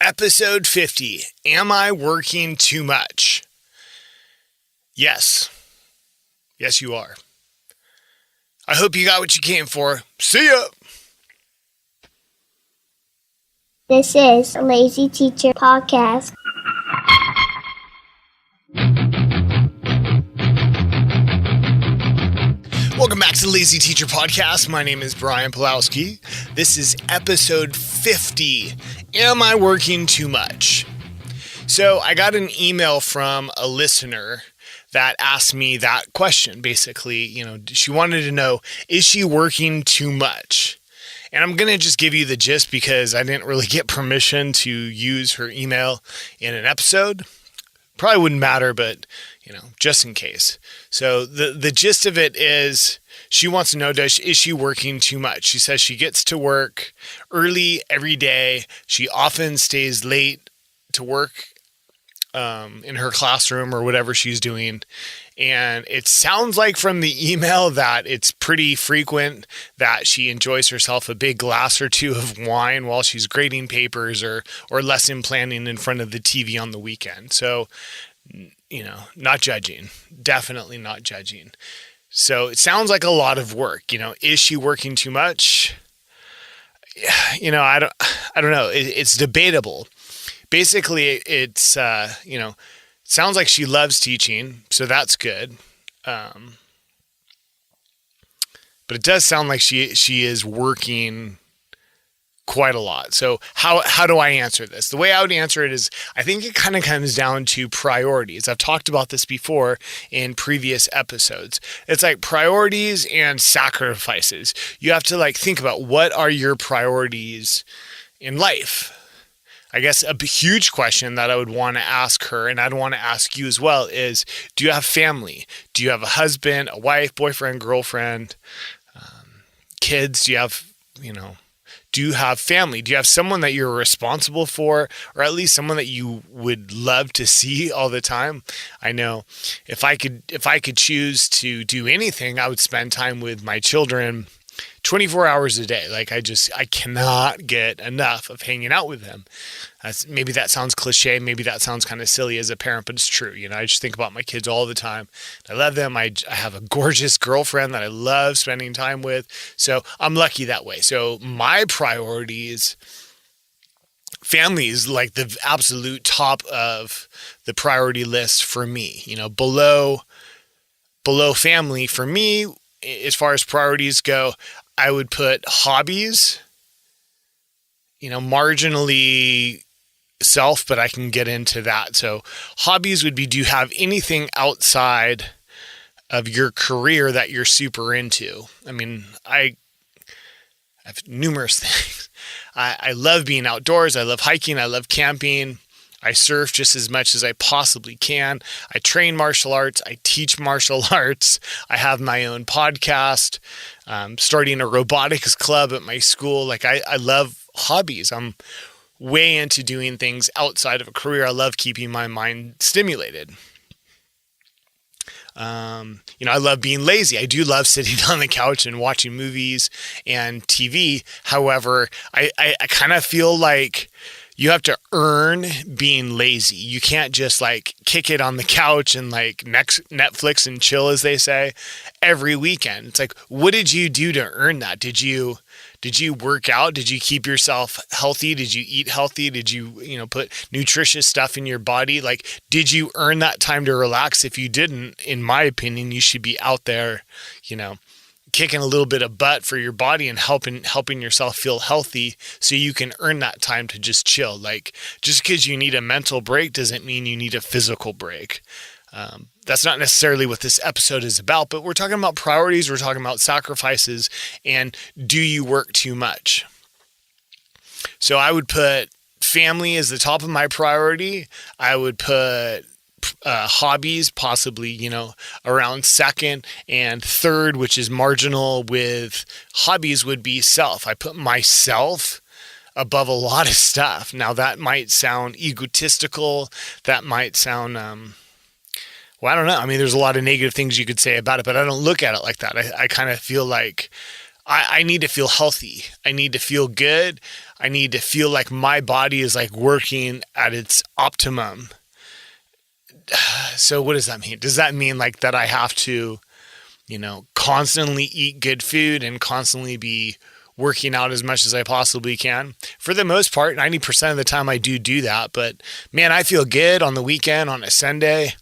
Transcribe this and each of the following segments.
Episode 50. Am I working too much? Yes. Yes, you are. I hope you got what you came for. See ya! This is the Lazy Teacher Podcast. Welcome back to the Lazy Teacher Podcast. My name is Brian Pulowski. This is episode 50. Am I working too much? So I got an email from a listener that asked me that question. Basically, she wanted to know, is she working too much? And I'm going to just give you the gist because I didn't really get permission to use her email in an episode. Probably wouldn't matter, but, just in case. So the gist of it is she wants to know, is she working too much? She says she gets to work early every day. She often stays late to work in her classroom or whatever she's doing. And it sounds like from the email that it's pretty frequent that she enjoys herself a big glass or two of wine while she's grading papers or lesson planning in front of the TV on the weekend. So, not judging, definitely not judging. So it sounds like a lot of work. Is she working too much? I don't know. It's debatable. Basically, it's, sounds like she loves teaching, so that's good. But it does sound like she is working quite a lot. So how do I answer this? The way I would answer it is, I think it kind of comes down to priorities. I've talked about this before in previous episodes. It's like priorities and sacrifices. You have to think about, what are your priorities in life? I guess a huge question that I would want to ask her, and I'd want to ask you as well, is, do you have family? Do you have a husband, a wife, boyfriend, girlfriend, kids? Do you have, do you have family? Do you have someone that you're responsible for, or at least someone that you would love to see all the time? I know if I could choose to do anything, I would spend time with my children 24 hours a day. I cannot get enough of hanging out with them. Maybe that sounds cliche. Maybe that sounds kind of silly as a parent, but it's true. I just think about my kids all the time. I love them. I have a gorgeous girlfriend that I love spending time with. So I'm lucky that way. So my priorities, family is like the absolute top of the priority list for me. Below family for me, as far as priorities go, I would put hobbies, marginally self, but I can get into that. So hobbies would be, do you have anything outside of your career that you're super into? I have numerous things. I love being outdoors. I love hiking. I love camping. I surf just as much as I possibly can. I train martial arts. I teach martial arts. I have my own podcast. Starting a robotics club at my school. I love hobbies. I'm way into doing things outside of a career. I love keeping my mind stimulated. I love being lazy. I do love sitting on the couch and watching movies and TV. However, I kind of feel like you have to earn being lazy. You can't just kick it on the couch and Netflix and chill, as they say, every weekend. It's what did you do to earn that? Did you work out? Did you keep yourself healthy? Did you eat healthy? Did you, put nutritious stuff in your body? Did you earn that time to relax? If you didn't, in my opinion, you should be out there, kicking a little bit of butt for your body and helping yourself feel healthy so you can earn that time to just chill. Just because you need a mental break doesn't mean you need a physical break. That's not necessarily what this episode is about, but we're talking about priorities. We're talking about sacrifices, and do you work too much? So I would put family as the top of my priority. I would put hobbies, possibly, around second, and third, which is marginal with hobbies, would be self. I put myself above a lot of stuff. Now that might sound egotistical. That might sound, I don't know. There's a lot of negative things you could say about it, but I don't look at it like that. I kind of feel like I need to feel healthy. I need to feel good. I need to feel like my body is like working at its optimum. So what does that mean? Does that mean like that I have to, constantly eat good food and constantly be working out as much as I possibly can? For the most part, 90% of the time I do that. But man, I feel good on the weekend, on a Sunday,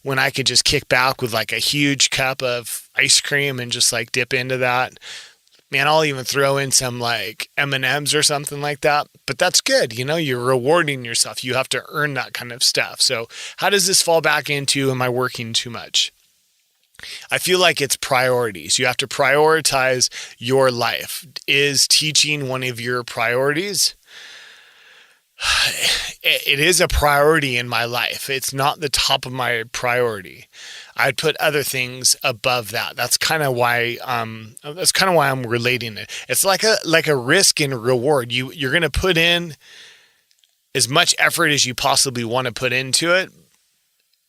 when I could just kick back with like a huge cup of ice cream and just like dip into that. Man, I'll even throw in some like M&Ms or something like that. But that's good. You're rewarding yourself. You have to earn that kind of stuff. So how does this fall back into, am I working too much? I feel like it's priorities. You have to prioritize your life. Is teaching one of your priorities? It is a priority in my life. It's not the top of my priority. I'd put other things above that. That's kind of why I'm relating it. It's like a risk and reward. You're going to put in as much effort as you possibly want to put into it.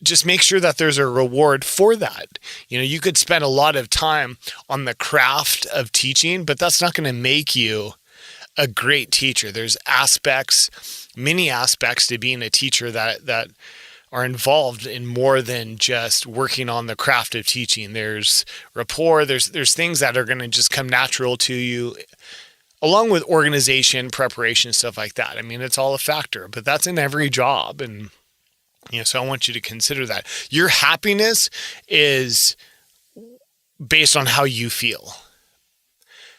Just make sure that there's a reward for that. You could spend a lot of time on the craft of teaching, but that's not going to make you a great teacher. There's many aspects to being a teacher that are involved in more than just working on the craft of teaching. There's rapport. There's things that are going to just come natural to you, along with organization, preparation, stuff like that. I mean, it's all a factor, but that's in every job. And so I want you to consider that. Your happiness is based on how you feel.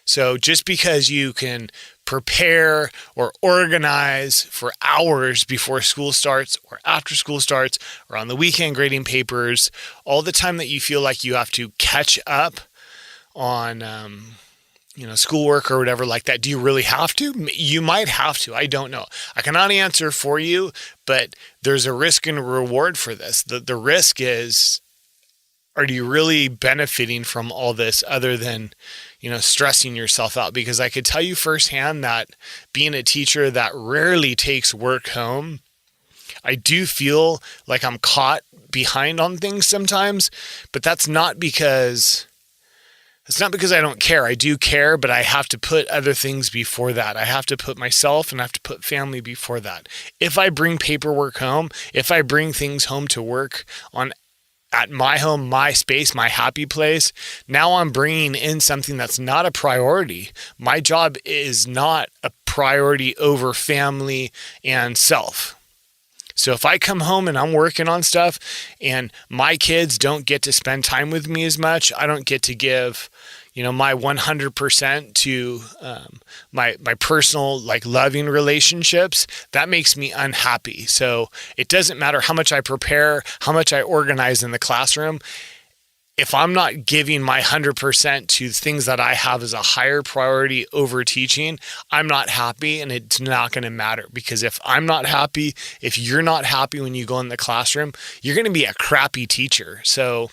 So just because you can prepare or organize for hours before school starts or after school starts or on the weekend grading papers, all the time that you feel like you have to catch up on schoolwork or whatever like that, do you really have to? You might have to. I don't know. I cannot answer for you, but there's a risk and reward for this. The risk is, are you really benefiting from all this other than, stressing yourself out? Because I could tell you firsthand that being a teacher that rarely takes work home, I do feel like I'm caught behind on things sometimes, but that's not because I don't care. I do care, but I have to put other things before that. I have to put myself and I have to put family before that. If I bring paperwork home, if I bring things home to work at my home, my space, my happy place, now I'm bringing in something that's not a priority. My job is not a priority over family and self. So if I come home and I'm working on stuff and my kids don't get to spend time with me as much, I don't get to give, my 100% to my personal, like, loving relationships, that makes me unhappy. So it doesn't matter how much I prepare, how much I organize in the classroom. If I'm not giving my 100% to things that I have as a higher priority over teaching, I'm not happy, and it's not going to matter. Because if I'm not happy, if you're not happy when you go in the classroom, you're going to be a crappy teacher. So,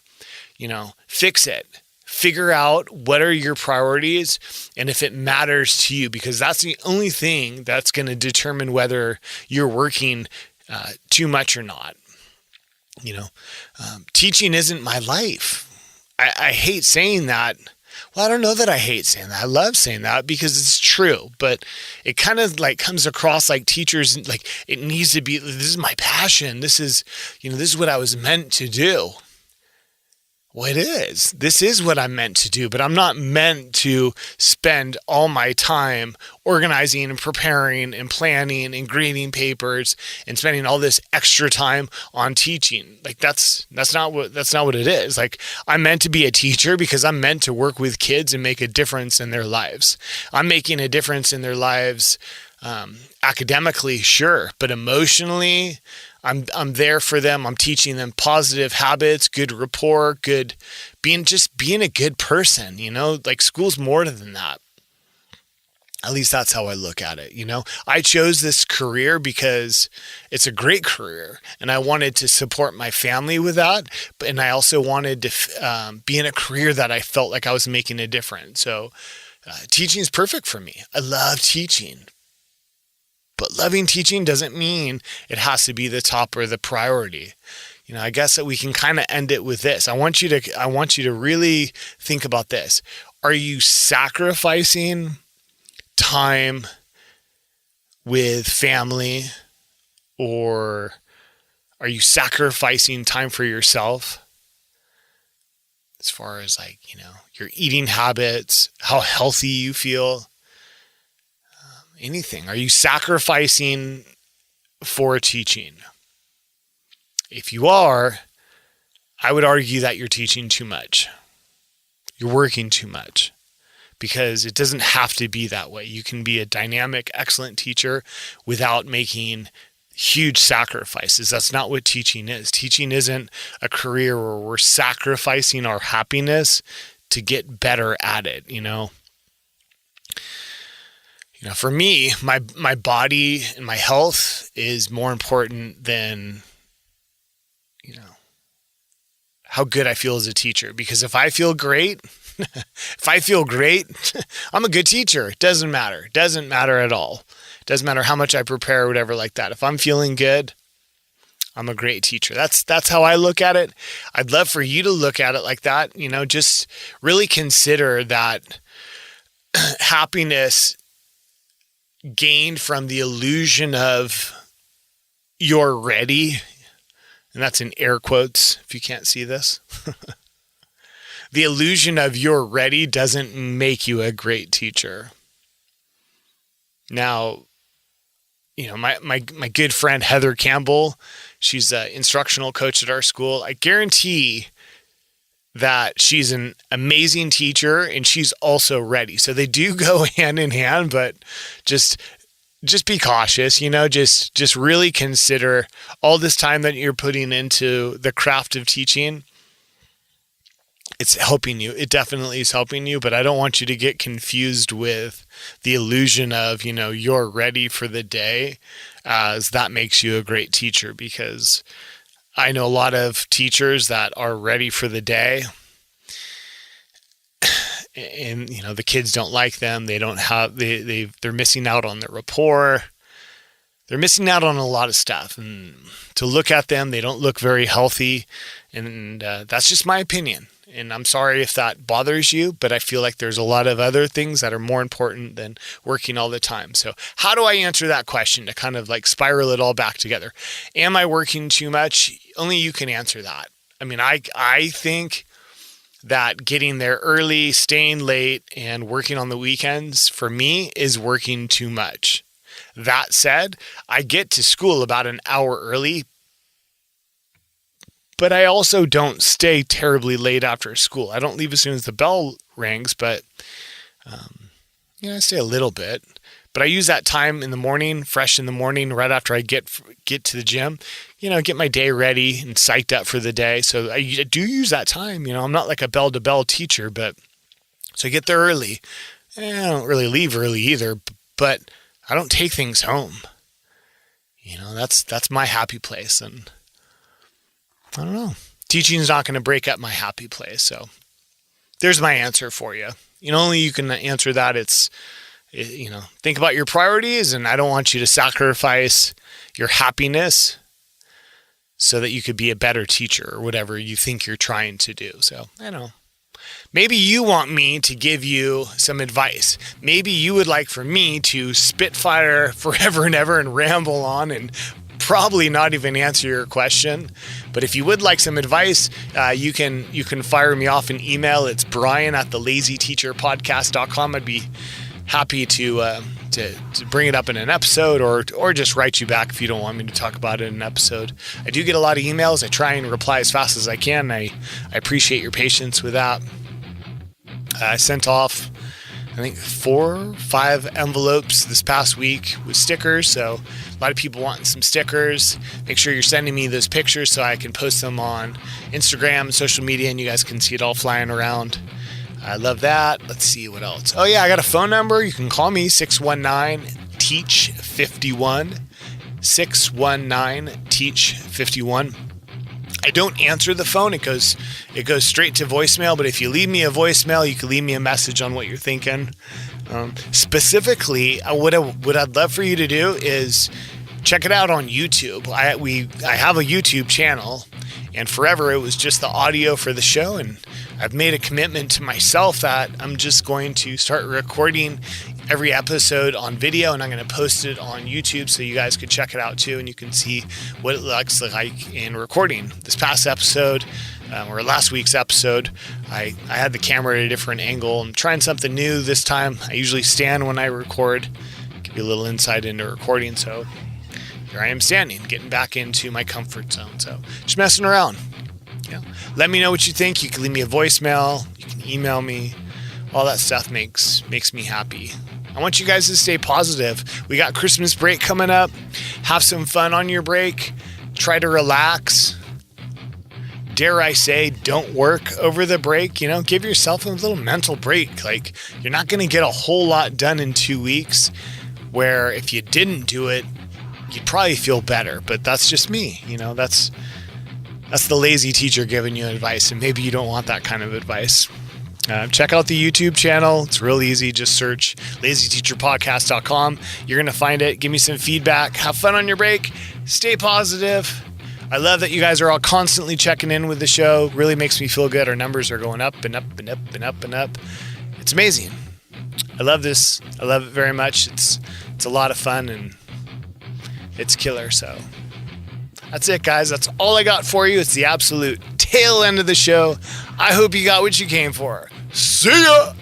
fix it. Figure out what are your priorities and if it matters to you, because that's the only thing that's going to determine whether you're working too much or not. Teaching isn't my life. I hate saying that. Well, I don't know that I hate saying that. I love saying that because it's true, but it kind of like comes across like teachers, like it needs to be, this is my passion. This is what I was meant to do. Well, it is. This is what I'm meant to do, but I'm not meant to spend all my time organizing and preparing and planning and grading papers and spending all this extra time on teaching. Like that's not what it is. Like, I'm meant to be a teacher because I'm meant to work with kids and make a difference in their lives. I'm making a difference in their lives academically, sure, but emotionally, I'm there for them. I'm teaching them positive habits, good rapport, being a good person, like school's more than that. At least that's how I look at it. I chose this career because it's a great career and I wanted to support my family with that. And I also wanted to be in a career that I felt like I was making a difference. So teaching is perfect for me. I love teaching. But loving teaching doesn't mean it has to be the top or the priority. I guess that we can kind of end it with this. I want you to really think about this. Are you sacrificing time with family, or are you sacrificing time for yourself? As far as your eating habits, how healthy you feel, anything. Are you sacrificing for teaching? If you are, I would argue that you're teaching too much. You're working too much, because it doesn't have to be that way. You can be a dynamic, excellent teacher without making huge sacrifices. That's not what teaching is. Teaching isn't a career where we're sacrificing our happiness to get better at it. For me, my body and my health is more important than, how good I feel as a teacher. Because if I feel great, I'm a good teacher. It doesn't matter. It doesn't matter at all. It doesn't matter how much I prepare or whatever like that. If I'm feeling good, I'm a great teacher. That's how I look at it. I'd love for you to look at it like that. Just really consider that happiness gained from the illusion of you're ready. And that's in air quotes, if you can't see this. The illusion of you're ready doesn't make you a great teacher. Now, my good friend Heather Campbell, she's an instructional coach at our school. I guarantee that she's an amazing teacher and she's also ready. So they do go hand in hand, but just be cautious, just really consider all this time that you're putting into the craft of teaching. It's helping you. It definitely is helping you, but I don't want you to get confused with the illusion of, you're ready for the day, as that makes you a great teacher, because I know a lot of teachers that are ready for the day and, the kids don't like them. They don't have, they're missing out on their rapport. They're missing out on a lot of stuff, and to look at them, they don't look very healthy. And that's just my opinion. And I'm sorry if that bothers you, but I feel like there's a lot of other things that are more important than working all the time. So how do I answer that question to kind of spiral it all back together? Am I working too much? Only you can answer that. I mean, I think that getting there early, staying late, and working on the weekends for me is working too much. That said, I get to school about an hour early, but I also don't stay terribly late after school. I don't leave as soon as the bell rings, but I stay a little bit. But I use that time in the morning, fresh in the morning, right after I get to the gym, get my day ready and psyched up for the day. So I do use that time. I'm not like a bell-to-bell teacher, but so I get there early. I don't really leave early either, but I don't take things home. That's my happy place, and I don't know. Teaching is not going to break up my happy place. So there's my answer for you. Only you can answer that. Think about your priorities, and I don't want you to sacrifice your happiness so that you could be a better teacher or whatever you think you're trying to do. So I know. Maybe you want me to give you some advice. Maybe you would like for me to spitfire forever and ever and ramble on and probably not even answer your question. But if you would like some advice, you can fire me off an email. It's brian@TheLazyTeacherPodcast.com. I'd be happy to bring it up in an episode or just write you back if you don't want me to talk about it in an episode. I do get a lot of emails. I try and reply as fast as I can. I appreciate your patience with that. I sent off, I think, 4 or 5 envelopes this past week with stickers. So a lot of people wanting some stickers. Make sure you're sending me those pictures so I can post them on Instagram, social media, and you guys can see it all flying around. I love that. Let's see what else. Oh yeah, I got a phone number. You can call me 619-TEACH51. 619-TEACH51. I don't answer the phone. It goes straight to voicemail. But if you leave me a voicemail, you can leave me a message on what you're thinking. Specifically, what I'd love for you to do is check it out on YouTube. I have a YouTube channel, and forever it was just the audio for the show, and I've made a commitment to myself that I'm just going to start recording every episode on video, and I'm going to post it on YouTube so you guys could check it out too, and you can see what it looks like in recording. This past episode, or last week's episode, I had the camera at a different angle. I'm trying something new this time. I usually stand when I record. Give you a little insight into recording. So here I am standing, getting back into my comfort zone. So just messing around. Let me know what you think. You can leave me a voicemail. You can email me. All that stuff makes me happy. I want you guys to stay positive. We got Christmas break coming up. Have some fun on your break. Try to relax. Dare I say, don't work over the break. Give yourself a little mental break. Like, you're not going to get a whole lot done in 2 weeks, where if you didn't do it, you'd probably feel better. But that's just me. That's the lazy teacher giving you advice, and maybe you don't want that kind of advice. Check out the YouTube channel. It's real easy. Just search LazyTeacherPodcast.com. You're going to find it. Give me some feedback. Have fun on your break. Stay positive. I love that you guys are all constantly checking in with the show. Really makes me feel good. Our numbers are going up and up and up and up and up. It's amazing. I love this. I love it very much. It's a lot of fun, and it's killer. So that's it, guys. That's all I got for you. It's the absolute tail end of the show. I hope you got what you came for. See ya!